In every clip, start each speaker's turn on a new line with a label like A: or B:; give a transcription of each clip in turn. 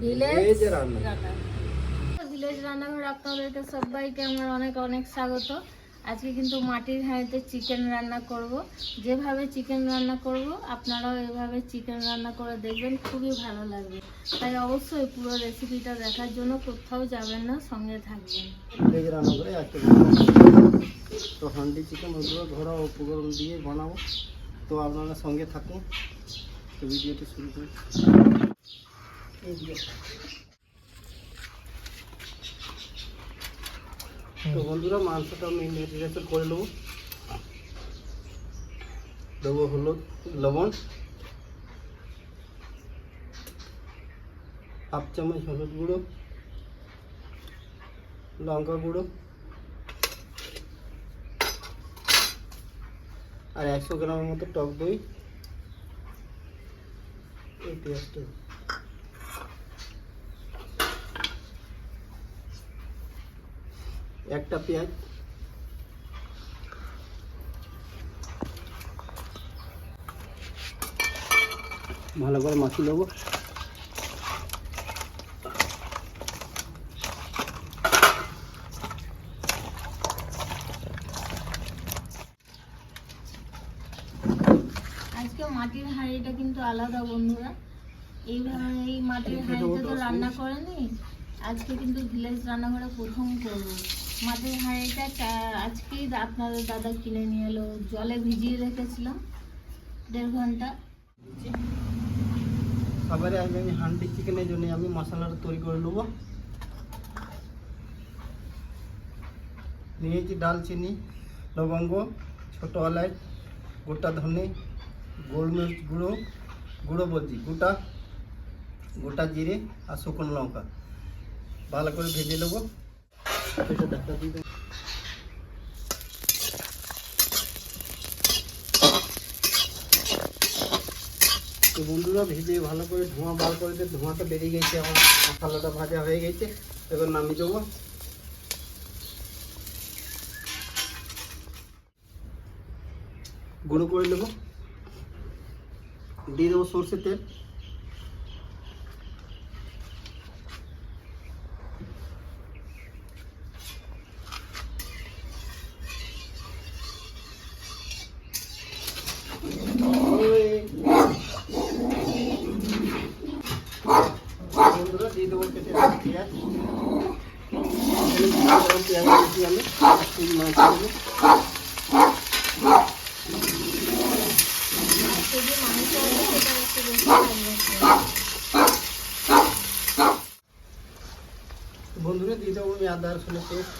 A: Village রান্না।
B: Village রান্নাঘরে আপনাদেরকে সবাইকে আমার অনেক অনেক স্বাগত। আজকে কিন্তু মাটির হাঁড়িতে চিকেন রান্না করব। যেভাবে চিকেন রান্না করব আপনারাও এভাবে চিকেন রান্না করে দেখবেন, খুবই ভালো লাগবে। তাই অবশ্যই পুরো রেসিপিটা দেখার জন্য কোথাও যাবেন না, সঙ্গে থাকবেন।
A: ভিলেজ রান্নাঘরে আজকে তো হান্ডি চিকেন ওগুলো ঘোরা উপকরণ দিয়ে বানাবো, তো আপনারা সঙ্গে থাকুন। তো ভিডিওটি শুরু করি। তো বন্ধুরা, মাংসটা আমি ম্যারিনেশন করে নেবো। দেবো হলুদ, লবণ, হাফ চামচ হলুদ গুঁড়ো, লঙ্কা গুঁড়ো আর 100 গ্রামের মতো টক দই। এই পেঁয়াজটা একটা পেঁয়াজ, ভালো করে মাখিয়ে নেবো।
B: আজকে মাটির হাঁড়িটা কিন্তু আলাদা বন্ধুরা, এইভাবে এই মাটির হাঁড়িতে তো রান্না করেনি, আজকে কিন্তু ভিলেজ রান্নাঘরে প্রথম করবো। মাটির হাঁড়িটা আজকেই আপনাদের দাদা কিনে নিয়ে এলো, জলে ভিজিয়ে রেখেছিলাম 1.5 ঘন্টা।
A: এবারে আমি হান্ডি চিকেনের জন্য আমি মশলাটা তৈরি করে নেবো। নিয়েছি ডালচিনি, লবঙ্গ, ছোট এলাচ, গোটা ধনে, গোলমরিচ গুঁড়ো, গুঁড়ো বলছি গোটা, গোটা জিরে আর শুকনো লঙ্কা ভালো করে ভেজে নেবো। এটা ঢাকা দিয়ে দেবো। তো বন্ধুরা, ভেজে ভালো করে ধোঁয়া বার করে দিয়ে, ধোঁয়াটা বেরিয়ে গেছে, আমার মশলাটা ভাজা হয়ে গেছে। এবার নামিয়ে দেবো। গুঁড়ো করে নেবো, দিয়ে দেবো সর্ষের তেল, বন্ধুরা দিয়ে দেবো কেটে রাখা পেঁয়াজ। পেঁয়াজ দিয়েছি আমি মাছ দেবো। বন্ধুরা দিয়ে দেবো আমি আদা রসুনের পেস্ট,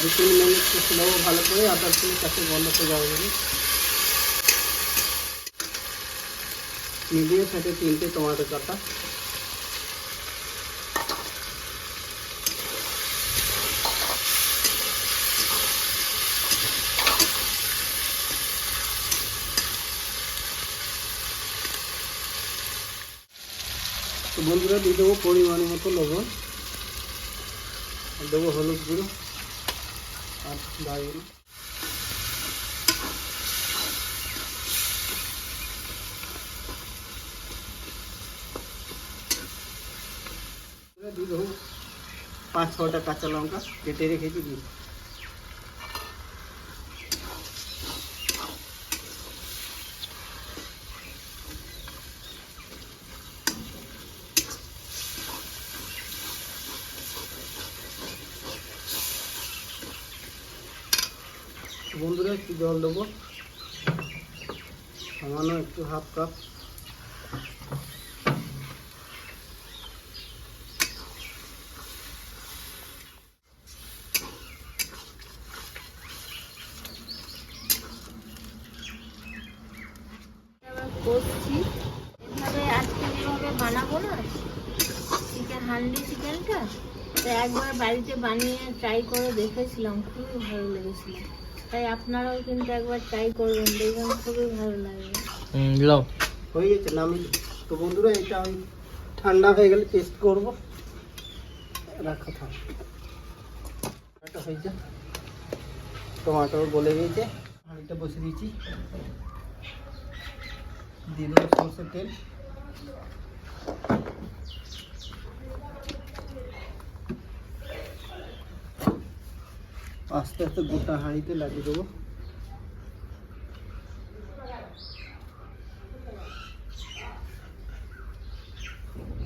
A: দু 3 মিনিট কষে নেবো ভালো করে। আদা রসুনের কাছে গন্ধ করে যাবে বলে মিডিয়াম সাইজে 3টে টমেটো কাটা। তো বন্ধুরা দিয়ে দেবো পরিমাণ মতো লবণ, দেবো হলুদ গুঁড়ো আর দারুন দিয়ে দেবো 5-6টা কাঁচা লঙ্কা কেটে রেখেছি দিয়ে। বন্ধুরা একটু জল দেবো, সামান্য একটু হাফ কাপ।
B: করছি এভাবে, আজকে যেভাবে বানাবো না চিকেন হান্ডি চিকেনটা, তো একবার বাড়িতে বানিয়ে ট্রাই করে দেখেছিলাম, খুবই ভালো লেগেছিল। তাই আপনারাও কিন্তু একবার ট্রাই করবেন, দেখবেন খুবই ভালো লাগবে।
A: হয়ে গেছে নামি। তো বন্ধুরা এটা আমি ঠান্ডা হয়ে গেলে টেস্ট করবো। রাখা থাক, এটা হয়ে যা। টমাটো গলে গেছে, হাঁড়িটা বসে দিয়েছি। দিয়ে দেবো সরষের তেল, আস্তে আস্তে গোটা হাঁড়িতে লাগিয়ে দেবো।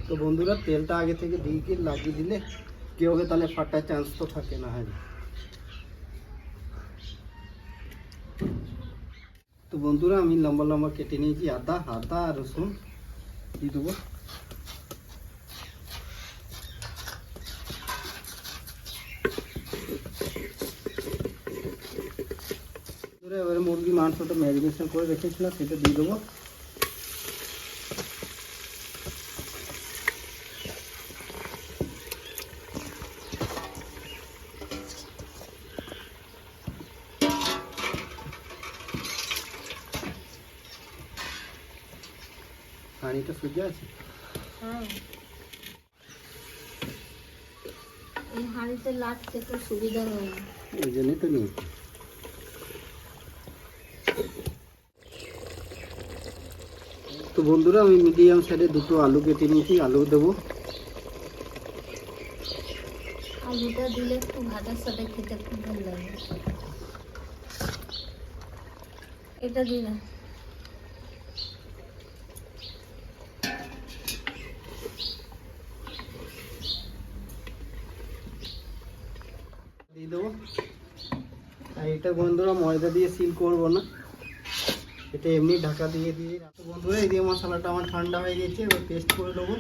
A: তো বন্ধুরা তেলটা আগে থেকে দিয়ে লাগিয়ে দিলে কি হবে, তাহলে ফাটার চান্স তো থাকে না। হ্যাঁ, তো বন্ধুরা আমি লম্বা লম্বা কেটে নিয়েছি আদা আর রসুন দিয়ে দেবো। এবারে মুরগি মাংসটা ম্যারিনেশন করে রেখেছিলাম সেটা দিয়ে দেবো। পানিটা সুজে আছে,
B: হ্যাঁ এই হাঁড়িতে লাগতে একটু সুবিধা হয়,
A: ওই জন্যই তো নিই। তো বন্ধুরা আমি মিডিয়াম সাইডে দুটো আলু কেটে নিয়েছি, আলু দেবো।
B: আলুটা দিলে একটু ভাজার সাথে খেতে খুব ভালো লাগে। এটা দিলাম,
A: দিয়ে দেবো। আর এটা বন্ধুরা ময়দা দিয়ে সিল করবো না, এটা এমনি ঢাকা দিয়ে দিয়ে। তো বন্ধুরা এই দিয়ে মশলাটা আমার ঠান্ডা হয়ে গেছে, এবার পেস্ট করে দেবো।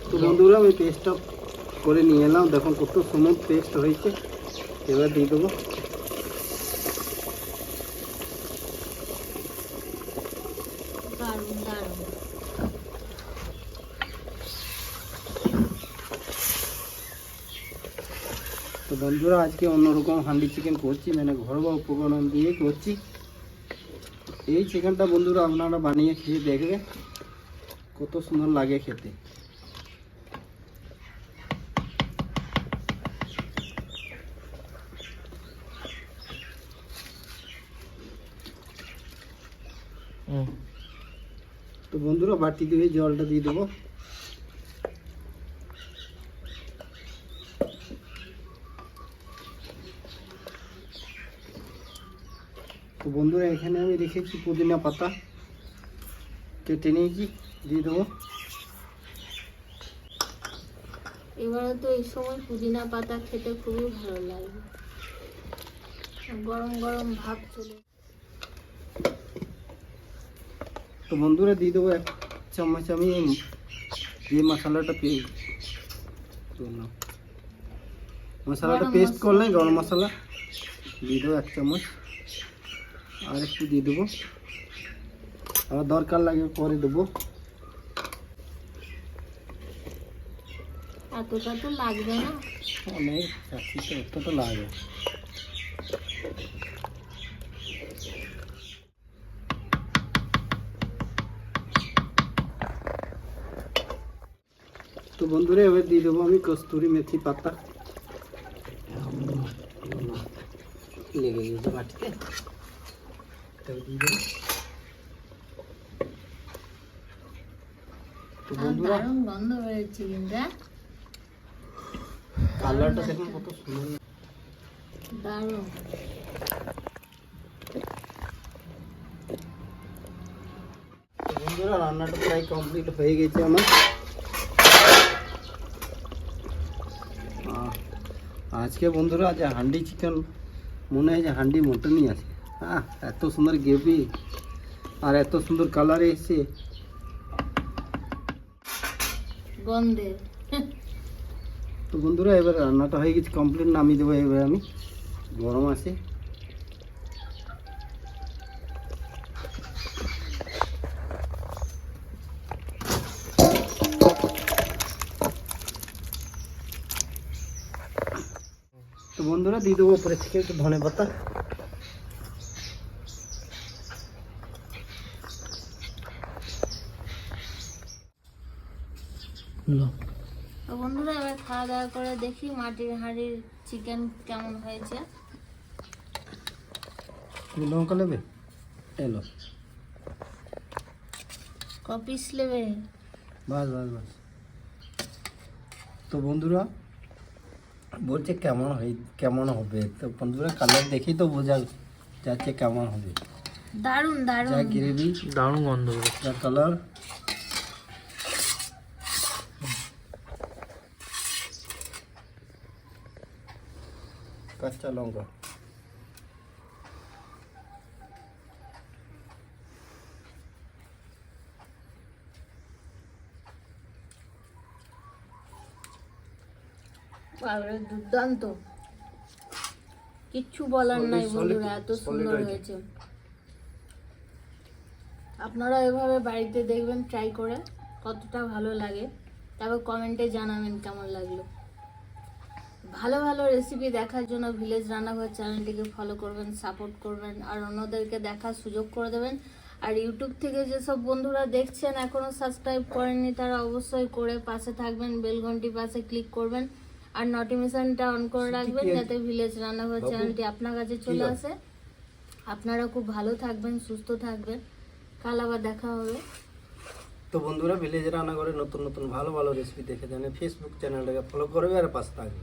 A: তো বন্ধুরা আমি পেস্টটা করে নিয়ে এলাম, দেখুন কত স্মুথ পেস্ট হয়েছে। এবার দিয়ে দেবো।
B: দারুণ দারুণ।
A: তো বন্ধুরা আজকে অন্যরকম হান্ডি চিকেন করছি, মানে ঘরোয়া উপকরণ দিয়ে করছি। এই চিকেনটা বন্ধুরা আপনারা বানিয়ে খেয়ে দেখবেন কত সুন্দর লাগে খেতে। তো বন্ধুরা বাটি দিয়ে জলটা দিয়ে দেবো। তো বন্ধুরা এখানে আমি রেখেছি পুদিনা পাতা কেটে নিয়েছি, দিয়ে দেবো।
B: এবারে তো এই সময় পুদিনা পাতা খেতে খুবই ভালো লাগে, গরম গরম ভাত চলে।
A: তো বন্ধুরা দিয়ে দেবো 1 চামচ আমি যে মশলাটা পেস্ট করলে গরম মশলা দিয়ে দেবো 1 চামচ। আর একটু দিয়ে দেবো, আবার দরকার লাগে পরে দেবো।
B: এতটা তো লাগবে না,
A: অনেক এতটা লাগে। তো বন্ধুরা এবার দিয়ে দেবো আমি কস্তুরি মেথি পাতা, লেগে গেছে বাটিতে, দিয়ে দেবো। তো বন্ধুরা
B: দারুণ গন্ধ বেরোচ্ছে কিন্তু,
A: কালারটা দেখুন কত সুন্দর,
B: দারুণ।
A: তো বন্ধুরা রান্নাটা প্রায় কমপ্লিট হয়ে গেছে আমার। আজকে বন্ধুরা যে হান্ডি চিকেন মনে হয় যে হান্ডি মটনই আছে। হ্যাঁ, এত সুন্দর গ্রেভি আর এত সুন্দর কালার এসছে
B: গন্ধে।
A: তো বন্ধুরা এবার রান্নাটা হয়ে গেছে কমপ্লিট, নামিয়ে দেবো এবার আমি, গরম আছে। তো বন্ধুরা দিয়ে দেবো উপরে থেকে একটু ধনে পাতা।
B: তো বন্ধুরা এবার খাওয়া দাওয়া করে দেখি মাটির হাঁড়ির চিকেন কেমন হয়েছে।
A: তুমি লঙ্কা নেবে? এলো,
B: ক পিস নেবে?
A: বাস বাস বাস। তো বন্ধুরা বলছে কেমন হবে, তো বন্ধুরা কালার দেখেই তো বোঝা যাচ্ছে কেমন হবে।
B: দারুন
A: যা
B: দারুন।
A: গ্রেভি,
C: দারুণ গন্ধ,
A: যা কালার। কাঁচা লঙ্কা,
B: বাবারে দুর্দান্ত, কিচ্ছু বলার নাই
A: Solid,
B: বন্ধুরা,
A: solid,
B: এত
A: solid
B: সুন্দর
A: item.
B: হয়েছে। আপনারা এভাবে বাড়িতে দেখবেন ট্রাই করে কতটা ভালো লাগে, তারপর কমেন্টে জানাবেন কেমন লাগলো। ভালো ভালো রেসিপি দেখার জন্য ভিলেজ রান্নাঘর চ্যানেলটিকে ফলো করবেন, সাপোর্ট করবেন, আর অন্যদেরকে দেখার সুযোগ করে দেবেন। আর ইউটিউব থেকে যেসব বন্ধুরা দেখছেন এখনো সাবস্ক্রাইব করেননি তারা অবশ্যই করে পাশে থাকবেন, বেল ঘন্টি পাশে ক্লিক করবেন আর নোটিফিকেশনটা অন করে রাখবেন যাতে ভিলেজ রান্নাঘর চ্যানেলটি আপনার কাছে চলে আসে। আপনারা খুব ভালো থাকবেন, সুস্থ থাকবেন, কাল আবার দেখা হবে।
A: তো বন্ধুরা ভিলেজ রান্নাঘরে নতুন নতুন ভালো ভালো রেসিপি দেখে জানে ফেসবুক চ্যানেলটাকে ফলো করবে আর পাশে থাকবে।